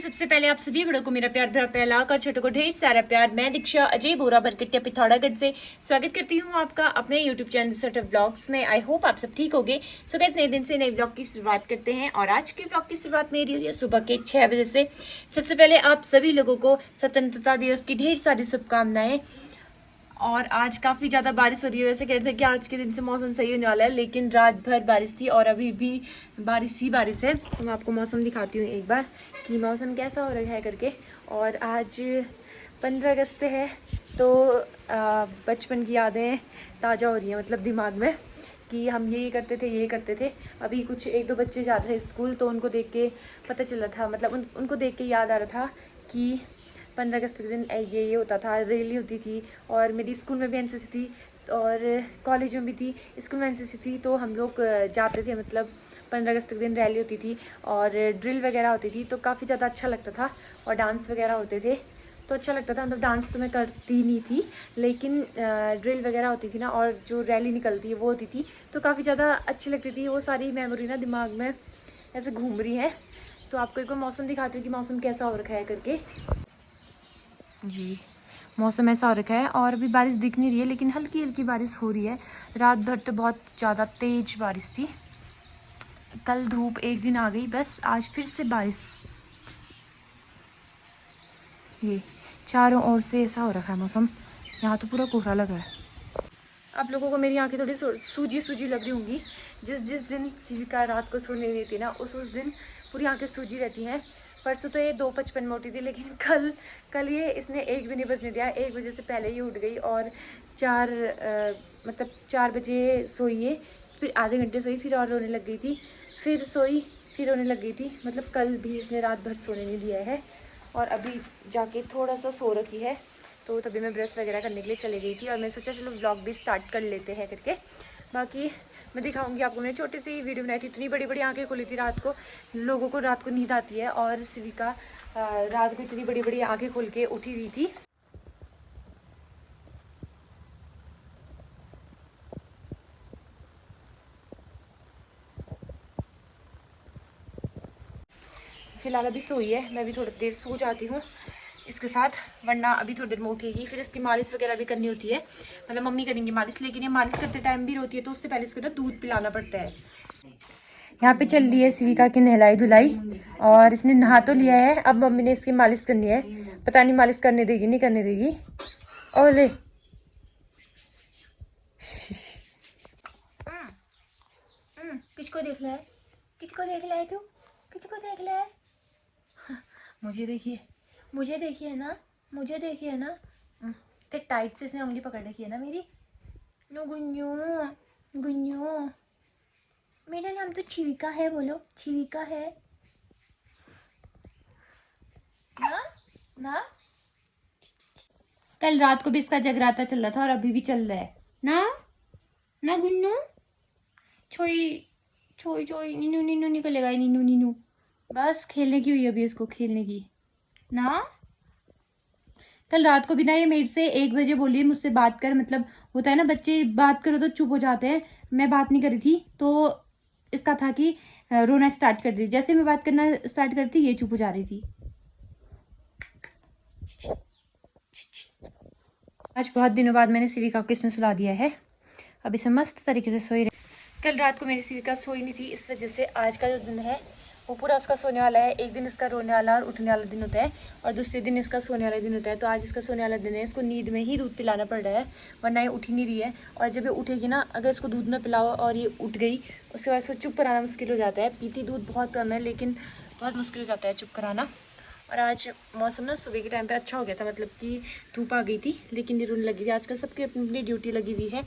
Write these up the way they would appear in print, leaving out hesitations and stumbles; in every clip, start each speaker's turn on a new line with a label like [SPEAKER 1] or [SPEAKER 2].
[SPEAKER 1] Friends, सबसे पहले आप सभी बड़ों को मेरा प्यार भरा पहला छोटों को ढेर सारा प्यार। मैं दीक्षा अजय बोरा बरकटिया पिथौरागढ़ से स्वागत करती हूँ आपका अपने YouTube channel sort of blogs में। आई होप आप सब ठीक होगे। सो गाइस, नए दिन से नए ब्लॉग की शुरुआत करते हैं और आज के ब्लॉग की शुरुआत मेरी हुई है सुबह के 6 बजे से। सबसे पहले आप सभी लोगों को स्वतंत्रता दिवस की ढेर सारी शुभकामनाएं। और आज काफ़ी ज़्यादा बारिश हो रही है। वैसे कहते हैं कि आज के दिन से मौसम सही होने वाला है, लेकिन रात भर बारिश थी और अभी भी बारिश ही बारिश है। तो मैं आपको मौसम दिखाती हूँ एक बार कि मौसम कैसा हो रहा है करके। और आज 15 अगस्त है, तो बचपन की यादें ताज़ा हो रही हैं, मतलब दिमाग में कि हम ये करते थे ये करते थे। अभी कुछ एक दो बच्चे जाते थे स्कूल, तो उनको देख के पता चला था, मतलब उनको देख के याद आ रहा था कि 15 अगस्त के दिन ये होता था, रैली होती थी। और मेरी स्कूल में भी एनसीसी थी और कॉलेज में भी थी। स्कूल में एनसीसी थी तो हम लोग जाते थे, मतलब 15 अगस्त के दिन रैली होती थी और ड्रिल वगैरह होती थी, तो काफ़ी ज़्यादा अच्छा लगता था। और डांस वगैरह होते थे तो अच्छा लगता था। मतलब डांस तो मैं करती नहीं थी, लेकिन ड्रिल वगैरह होती थी ना, और जो रैली निकलती है वो होती थी, तो काफ़ी ज़्यादा अच्छी लगती थी। वो सारी मेमोरी ना दिमाग में ऐसे घूम रही है। तो आपको एक बार मौसम दिखाती हूँ कि मौसम कैसा हो रखा है करके। जी, मौसम ऐसा हो रखा है और अभी बारिश दिख नहीं रही है, लेकिन हल्की हल्की बारिश हो रही है। रात भर तो बहुत ज़्यादा तेज बारिश थी। कल धूप एक दिन आ गई, बस आज फिर से बारिश। ये चारों ओर से ऐसा हो रखा है मौसम। यहाँ तो पूरा कोहरा लगा है। आप लोगों को मेरी आंखें थोड़ी सूजी सूजी लग रही होंगी। जिस जिस दिन शिविका रात को सोने देती है ना, उस दिन पूरी आंखें सूजी रहती हैं। परसों तो ये 2:55 में उठी थी, लेकिन कल ये इसने 1 भी नहीं बजने दिया। 1 बजे से पहले ही उठ गई और 4 बजे सोई है। फिर आधे घंटे सोई, फिर और रोने लग गई थी, फिर सोई, फिर रोने लग गई थी। मतलब कल भी इसने रात भर सोने नहीं दिया है। और अभी जाके थोड़ा सा सो रखी है, तो तभी मैं ब्रश वगैरह करने के लिए चली गई थी और मैं सोचा चलो व्लॉग भी स्टार्ट कर लेते हैं करके। बाकी मैं दिखाऊंगी आपको। मैंने छोटी सी वीडियो बनाई थी। इतनी बड़ी बड़ी आंखें खुली थी रात को। लोगों को रात को नींद आती है और शिविका रात को इतनी बड़ी बड़ी आंखें खोल के उठी हुई थी। फिलहाल अभी सोई है, मैं भी थोड़ी देर सो जाती हूँ इसके साथ, वरना अभी थोड़ी देर में उठेगी। फिर इसकी मालिश वगैरह भी करनी होती है, मतलब मम्मी करेंगी मालिश, लेकिन ये मालिश करते टाइम भी रोती है, तो उससे पहले इसको ना दूध पिलाना पड़ता है। यहाँ पे चल रही है शिविका की नहलाई धुलाई और इसने नहा तो लिया है। अब मम्मी ने इसकी मालिश करनी है। पता नहीं मालिश करने देगी नहीं करने देगी। ओले किसको देख रहा है? किसको देख रहा है तू? किसको देख रहा है? मुझे देखिए, मुझे देखिए ना, मुझे देखिए ना। तो टाइट से इसने उंगली पकड़ रखी है ना मेरी। नो गुन्नू, गुन्नू। मेरा नाम तो शिविका है, बोलो शिविका है ना। ना कल रात को भी इसका जगराता चल रहा था और अभी भी चल रहा है ना। ना गुन्नू, छोई छोई छोई, नीनू नीनू निकलेगा, नीनू नीनू। बस खेलने की हुई अभी इसको, खेलने की ना। कल रात को भी ना ये मेरे से 1 बजे बोली मुझसे बात कर, मतलब होता है ना बच्चे बात करो तो चुप हो जाते हैं। मैं बात नहीं करी थी, तो इसका था कि रोना स्टार्ट कर दी। जैसे मैं बात करना स्टार्ट करती ये चुप हो जा रही थी। आज बहुत दिनों बाद मैंने शिविका को इसमें सुला दिया है। अब इसे मस्त तरीके से सोई रही। कल रात को मेरी शिविका सोई नहीं थी, इस वजह से आज का जो दिन है वो पूरा उसका सोने वाला है। एक दिन इसका रोने वाला और उठने वाला दिन होता है और दूसरे दिन इसका सोने वाला दिन होता है। तो आज इसका सोने वाला दिन है। इसको नींद में ही दूध पिलाना पड़ रहा है, वरना ये उठ ही नहीं रही है। और जब ये उठेगी ना, अगर इसको दूध ना पिलाओ और ये उठ गई, उसके बाद इसको चुप कराना मुश्किल हो जाता है। पीती दूध बहुत कम है, लेकिन बहुत मुश्किल हो जाता है चुप कराना। और आज मौसम ना सुबह के टाइम पे अच्छा हो गया था, मतलब कि धूप आ गई थी, लेकिन ये रोने लगी थी। आजकल सबकी अपनी अपनी ड्यूटी लगी हुई है।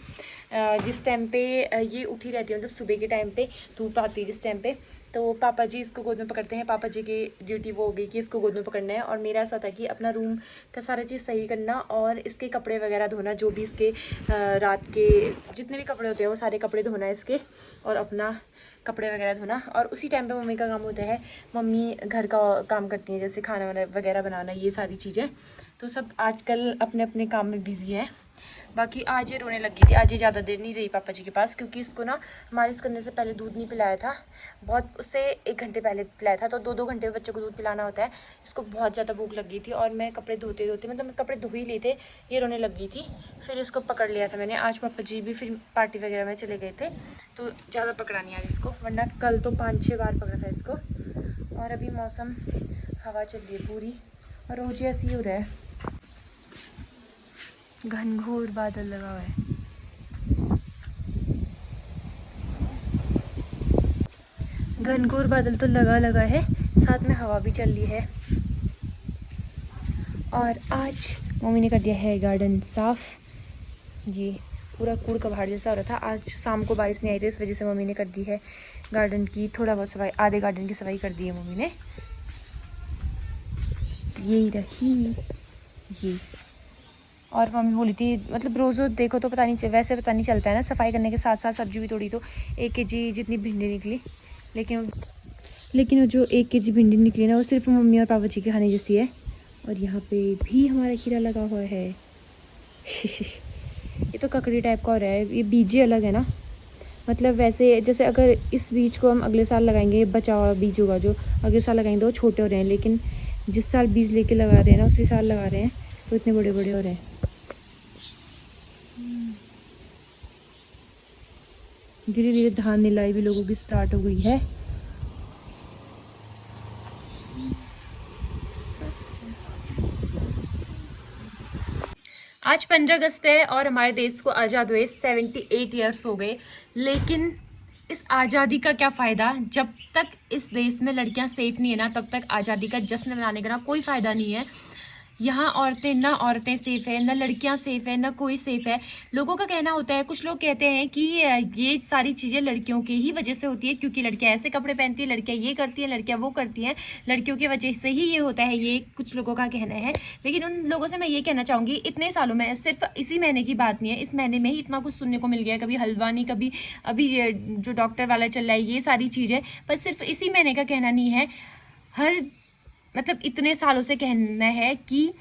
[SPEAKER 1] जिस टाइम पे ये उठी रहती है, मतलब सुबह के टाइम पे धूप आती है जिस टाइम पे, तो पापा जी इसको गोद में पकड़ते हैं। पापा जी की ड्यूटी वो हो गई कि इसको गोद में पकड़ना है, और मेरा ऐसा था कि अपना रूम का सारा चीज़ सही करना और इसके कपड़े वगैरह धोना, जो भी इसके रात के जितने भी कपड़े होते हैं वो सारे कपड़े धोना है इसके, और अपना कपड़े वगैरह धोना। और उसी टाइम पे मम्मी का काम होता है। मम्मी घर का काम करती हैं, जैसे खाना वगैरह बनाना, ये सारी चीज़ें। तो सब आजकल अपने अपने काम में बिज़ी हैं। बाकी आज ये रोने लगी थी। आज ये ज़्यादा देर नहीं रही पापा जी के पास, क्योंकि इसको ना मालिश करने से पहले दूध नहीं पिलाया था, बहुत उससे 1 घंटे पहले पिलाया था। तो 2-2 घंटे में बच्चों को दूध पिलाना होता है। इसको बहुत ज़्यादा भूख लगी थी और मैं कपड़े धोते धोते, मतलब मैं कपड़े धो ही लिए थे, ये रोने लगी थी। फिर इसको पकड़ लिया था मैंने। आज पापा जी भी फिर पार्टी वगैरह में चले गए थे, तो ज़्यादा पकड़ा नहीं आज इसको, वरना कल तो 5-6 बार पकड़ा था इसको। और अभी मौसम हवा चल रही है पूरी, और रोज ऐसी हो रहा है, घनघोर बादल लगा हुआ है। घनघोर बादल तो लगा है, साथ में हवा भी चल रही है। और आज मम्मी ने कर दिया है गार्डन साफ। ये पूरा कूड़ कबाड़ जैसा हो रहा था। आज शाम को बारिश नहीं आई थी, इस वजह से मम्मी ने कर दी है गार्डन की थोड़ा बहुत सफाई, आधे गार्डन की सफाई कर दी है मम्मी ने। यही रही ये। और मम्मी बोली थी, मतलब रोज़ रोज़ देखो तो पता नहीं, वैसे पता नहीं चलता है ना, सफाई करने के साथ साथ सब्जी भी तोड़ी तो 1 kg जितनी भिंडी निकली। लेकिन वो जो 1 kg भिंडी निकली ना, वो सिर्फ मम्मी और पापा जी के खाने जैसी है। और यहाँ पे भी हमारा खीरा लगा हुआ है। ये तो ककड़ी टाइप का हो रहा है, ये बीजे अलग है ना, मतलब वैसे जैसे अगर इस बीज को हम अगले साल लगाएंगे, बचा हुआ बीज होगा जो अगले साल लगाएंगे तो वो छोटे हो रहे हैं, लेकिन जिस साल बीज लेके लगा रहे हैं ना, उसी साल लगा रहे हैं तो इतने बड़े बड़े हो रहे हैं। धीरे धीरे धान निलाई भी लोगों की स्टार्ट हो गई है। आज 15 अगस्त है और हमारे देश को आज़ाद हुए 78 ईयर्स हो गए। लेकिन इस आज़ादी का क्या फ़ायदा, जब तक इस देश में लड़कियां सेफ नहीं है ना, तब तक आज़ादी का जश्न मनाने का ना कोई फ़ायदा नहीं है। यहाँ औरतें सेफ़ है, ना लड़कियां सेफ़ है, ना कोई सेफ़ है। लोगों का कहना होता है, कुछ लोग कहते हैं कि ये सारी चीज़ें लड़कियों की ही वजह से होती है, क्योंकि लड़कियां ऐसे कपड़े पहनती है, लड़कियां ये करती हैं, लड़कियां वो करती हैं, लड़कियों की वजह से ही ये होता है, ये कुछ लोगों का कहना है। लेकिन उन लोगों से मैं ये कहना चाहूँगी, इतने सालों में, सिर्फ इसी महीने की बात नहीं है, इस महीने में ही इतना कुछ सुनने को मिल गया है। कभी हल्द्वानी, कभी अभी जो डॉक्टर वाला चल रहा है, ये सारी चीज़ें, पर सिर्फ इसी महीने का कहना नहीं है, हर मतलब इतने सालों से कहना है कि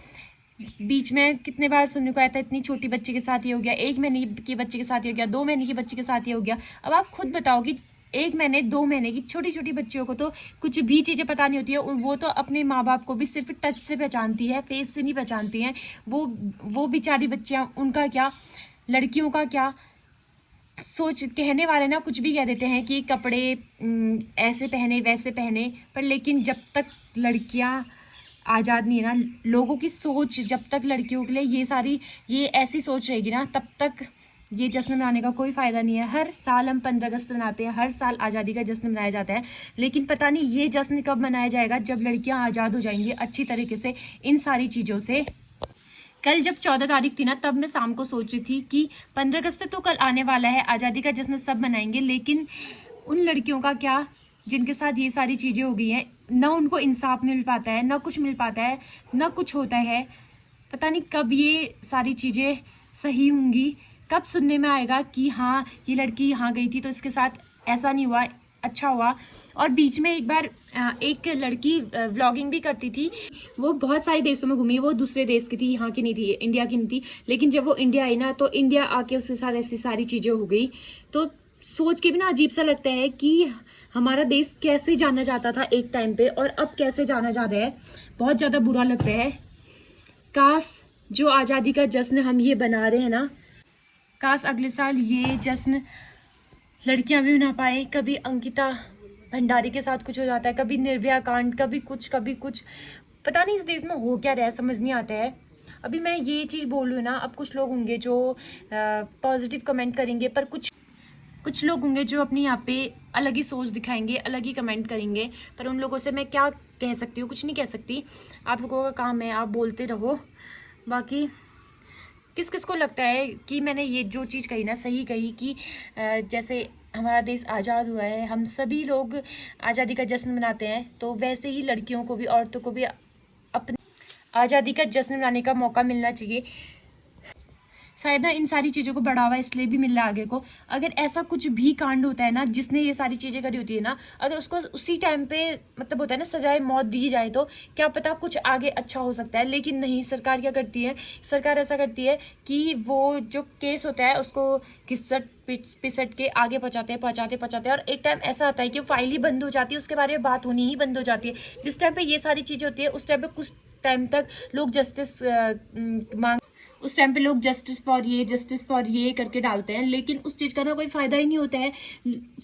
[SPEAKER 1] बीच में कितने बार सुनने को आया था, इतनी छोटी बच्चे के साथ ये हो गया, 1 महीने के बच्चे के साथ ये हो गया, 2 महीने के बच्चे के साथ ये हो गया। अब आप खुद बताओ कि 1 महीने 2 महीने की छोटी छोटी बच्चियों को तो कुछ भी चीज़ें पता नहीं होती है, वो तो अपने माँ बाप को भी सिर्फ टच से पहचानती है, फेस से नहीं पहचानती हैं। वो बेचारी बच्चियाँ, उनका क्या, लड़कियों का क्या सोच। कहने वाले ना कुछ भी कह देते हैं कि कपड़े ऐसे पहने वैसे पहने, पर लेकिन जब तक लड़कियां आज़ाद नहीं है ना, लोगों की सोच जब तक लड़कियों के लिए ये ऐसी सोच रहेगी ना, तब तक ये जश्न मनाने का कोई फ़ायदा नहीं है। हर साल हम 15 अगस्त मनाते हैं, हर साल आज़ादी का जश्न मनाया जाता है, लेकिन पता नहीं ये जश्न कब मनाया जाएगा, जब लड़कियां आज़ाद हो जाएंगी अच्छी तरीके से इन सारी चीज़ों से। कल जब 14 तारीख थी ना, तब मैं शाम को सोच रही थी कि 15 अगस्त तो कल आने वाला है, आज़ादी का जश्न सब मनाएंगे, लेकिन उन लड़कियों का क्या जिनके साथ ये सारी चीज़ें हो गई हैं, ना उनको इंसाफ मिल पाता है, ना कुछ मिल पाता है, ना कुछ होता है। पता नहीं कब ये सारी चीज़ें सही होंगी, कब सुनने में आएगा कि हाँ ये लड़की यहाँ गई थी तो इसके साथ ऐसा नहीं हुआ, अच्छा हुआ। और बीच में एक बार एक लड़की व्लॉगिंग भी करती थी, वो बहुत सारे देशों में घूमी, वो दूसरे देश की थी, यहाँ की नहीं थी, इंडिया की नहीं थी, लेकिन जब वो इंडिया आई ना, तो इंडिया आके उसके साथ ऐसी सारी चीज़ें हो गई। तो सोच के भी ना अजीब सा लगता है कि हमारा देश कैसे जाना जाता था एक टाइम पे, और अब कैसे जाना जा रहा है। बहुत ज़्यादा बुरा लगता है। काश जो आज़ादी का जश्न हम ये बना रहे हैं ना, काश अगले साल ये जश्न लड़कियां भी मना पाए। कभी अंकिता भंडारी के साथ कुछ हो जाता है, कभी निर्भया कांड, कभी कुछ, पता नहीं इस देश में हो क्या रहा है, समझ नहीं आता है। अभी मैं ये चीज़ बोल रही हूँ ना, अब कुछ लोग होंगे जो पॉजिटिव कमेंट करेंगे, पर कुछ लोग होंगे जो अपनी यहाँ पे अलग ही सोच दिखाएंगे, अलग ही कमेंट करेंगे। पर उन लोगों से मैं क्या कह सकती हूँ, कुछ नहीं कह सकती। आप लोगों का काम है, आप बोलते रहो। बाकी किस किस को लगता है कि मैंने ये जो चीज़ कही ना, सही कही, कि जैसे हमारा देश आज़ाद हुआ है, हम सभी लोग आज़ादी का जश्न मनाते हैं, तो वैसे ही लड़कियों को भी, औरतों को भी अपनी आज़ादी का जश्न मनाने का मौका मिलना चाहिए। शायद ना इन सारी चीज़ों को बढ़ावा इसलिए भी मिल रहा है आगे को। अगर ऐसा कुछ भी कांड होता है ना, जिसने ये सारी चीज़ें करी होती है ना, अगर उसको उसी टाइम पे मतलब होता है ना सजाए मौत दी जाए तो क्या पता कुछ आगे अच्छा हो सकता है। लेकिन नहीं, सरकार क्या करती है, सरकार ऐसा करती है कि वो जो केस होता है उसको घिसट पिसट के आगे पहुंचाते और एक टाइम ऐसा आता है कि फाइल ही बंद हो जाती है, उसके बारे में बात होनी ही बंद हो जाती है। जिस टाइम पे ये सारी चीज़ें होती है उस टाइम पे कुछ टाइम तक लोग जस्टिस मांग उस टाइम पे लोग जस्टिस फॉर ये करके डालते हैं, लेकिन उस चीज का ना कोई फायदा ही नहीं होता है।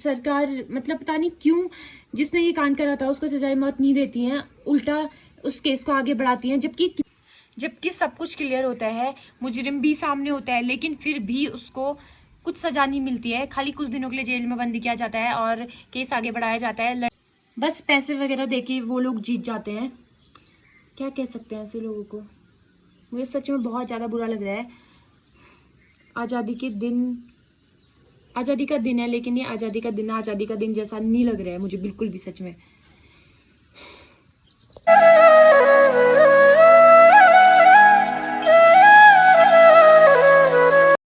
[SPEAKER 1] सरकार मतलब पता नहीं क्यों जिसने ये कांड करा था उसको सजाए मौत नहीं देती हैं, उल्टा उस केस को आगे बढ़ाती हैं। जबकि सब कुछ क्लियर होता है, मुजरिम भी सामने होता है, लेकिन फिर भी उसको कुछ सजा नहीं मिलती है। खाली कुछ दिनों के लिए जेल में बंद किया जाता है और केस आगे बढ़ाया जाता है। बस पैसे वगैरह देके वो लोग जीत जाते हैं। क्या कह सकते हैं ऐसे लोगों को। मुझे सच में बहुत ज़्यादा बुरा लग रहा है। आज़ादी का दिन है, लेकिन ये आज़ादी का दिन जैसा नहीं लग रहा है मुझे बिल्कुल भी, सच में।